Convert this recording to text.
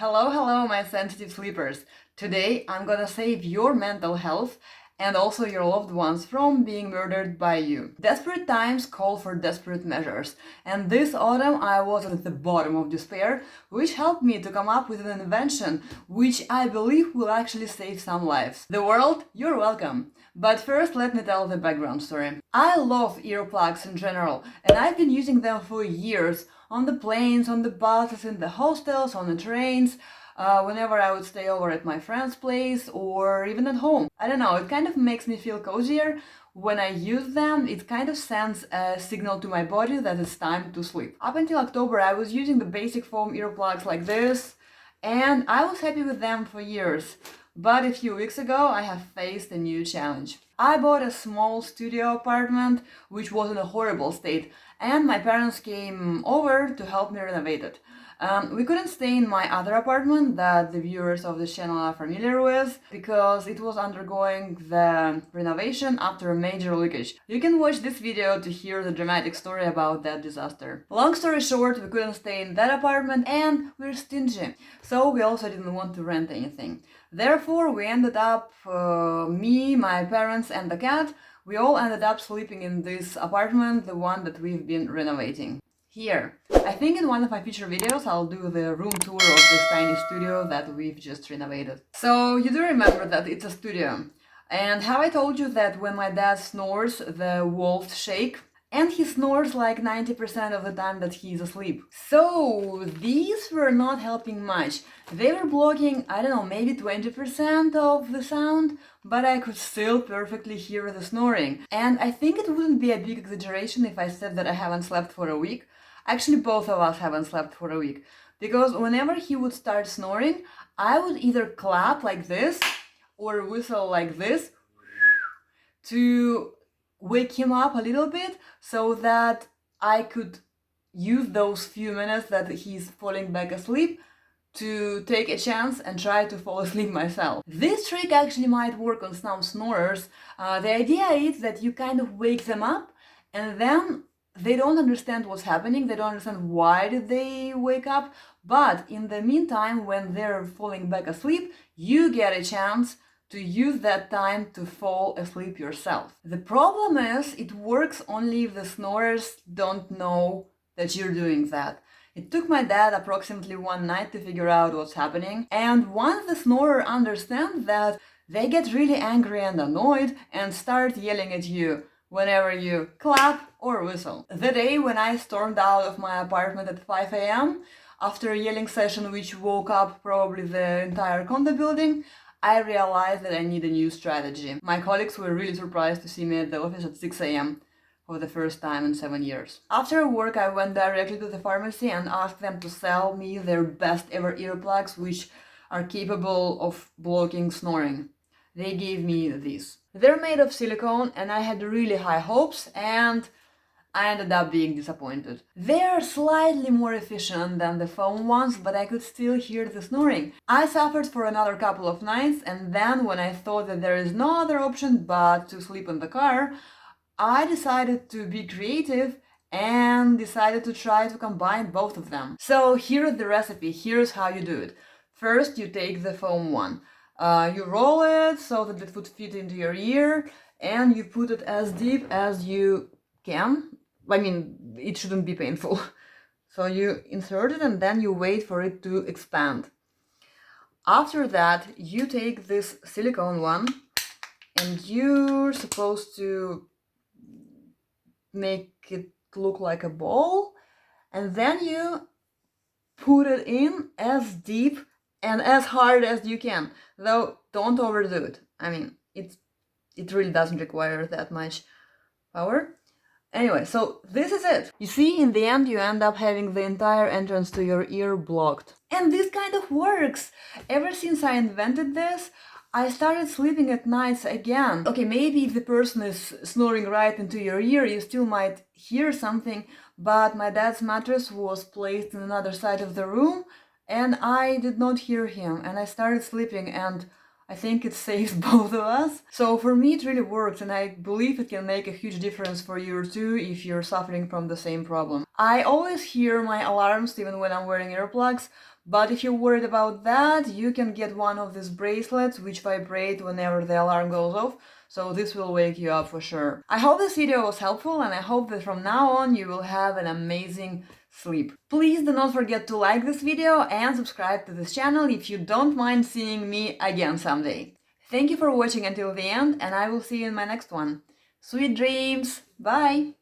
Hello, my sensitive sleepers. Today I'm gonna save your mental health and also your loved ones from being murdered by you. Desperate times call for desperate measures, and this autumn I was at the bottom of despair, which helped me to come up with an invention which I believe will actually save some lives. The world, you're welcome. But first, let me tell the background story. I love earplugs in general, and I've been using them for years on the planes, on the buses, in the hostels, on the trains, whenever I would stay over at my friend's place or even at home. I don't know, it kind of makes me feel cozier. When I use them, it kind of sends a signal to my body that it's time to sleep. Up until October, I was using the basic foam earplugs like this, and I was happy with them for years. But a few weeks ago, I have faced a new challenge. I bought a small studio apartment, which was in a horrible state, and my parents came over to help me renovate it. We couldn't stay in my other apartment that the viewers of this channel are familiar with because it was undergoing the renovation after a major leakage. You can watch this video to hear the dramatic story about that disaster. Long story short, we couldn't stay in that apartment and we're stingy, so we also didn't want to rent anything. Therefore, we ended up, me, my parents and the cat, we all ended up sleeping in this apartment, the one that we've been renovating. Here. I think in one of my future videos I'll do the room tour of this tiny studio that we've just renovated. So you do remember that it's a studio. And have I told you that when my dad snores, the walls shake? And he snores like 90% of the time that he's asleep. So these were not helping much. They were blocking, I don't know, maybe 20% of the sound, but I could still perfectly hear the snoring. And I think it wouldn't be a big exaggeration if I said that I haven't slept for a week. Actually, both of us haven't slept for a week. Because whenever he would start snoring, I would either clap like this or whistle like this to wake him up a little bit so that I could use those few minutes that he's falling back asleep to take a chance and try to fall asleep myself. This trick actually might work on some snorers. The idea is that you kind of wake them up and then they don't understand what's happening, they don't understand why did they wake up, but in the meantime, when they're falling back asleep, you get a chance to use that time to fall asleep yourself. The problem is, it works only if the snorers don't know that you're doing that. It took my dad approximately one night to figure out what's happening, and once the snorer understands that, they get really angry and annoyed and start yelling at you whenever you clap or whistle. The day when I stormed out of my apartment at 5 a.m. after a yelling session which woke up probably the entire condo building, I realized that I need a new strategy. My colleagues were really surprised to see me at the office at 6 a.m. for the first time in 7 years. After work, I went directly to the pharmacy and asked them to sell me their best ever earplugs, which are capable of blocking snoring. They gave me these. They're made of silicone and I had really high hopes and I ended up being disappointed. They're slightly more efficient than the foam ones, but I could still hear the snoring. I suffered for another couple of nights, and then when I thought that there is no other option but to sleep in the car, I decided to be creative and decided to try to combine both of them. So here's the recipe, here's how you do it. First, you take the foam one. You roll it so that it would fit into your ear, and you put it as deep as you can. I mean, it shouldn't be painful. So you insert it and then you wait for it to expand. After that, you take this silicone one and you're supposed to make it look like a ball, and then you put it in as deep and as hard as you can, though don't overdo it. I mean, it really doesn't require that much power. Anyway, so this is it. You see, in the end you end up having the entire entrance to your ear blocked. And this kind of works! Ever since I invented this, I started sleeping at nights again. Okay, maybe if the person is snoring right into your ear, you still might hear something, but my dad's mattress was placed on another side of the room, and I did not hear him, and I started sleeping, and I think it saves both of us. So for me it really works, and I believe it can make a huge difference for you too if you're suffering from the same problem. I always hear my alarms even when I'm wearing earplugs, but if you're worried about that, you can get one of these bracelets which vibrate whenever the alarm goes off, so this will wake you up for sure. I hope this video was helpful, and I hope that from now on you will have an amazing sleep. Please do not forget to like this video and subscribe to this channel if you don't mind seeing me again someday. Thank you for watching until the end, and I will see you in my next one. Sweet dreams! Bye!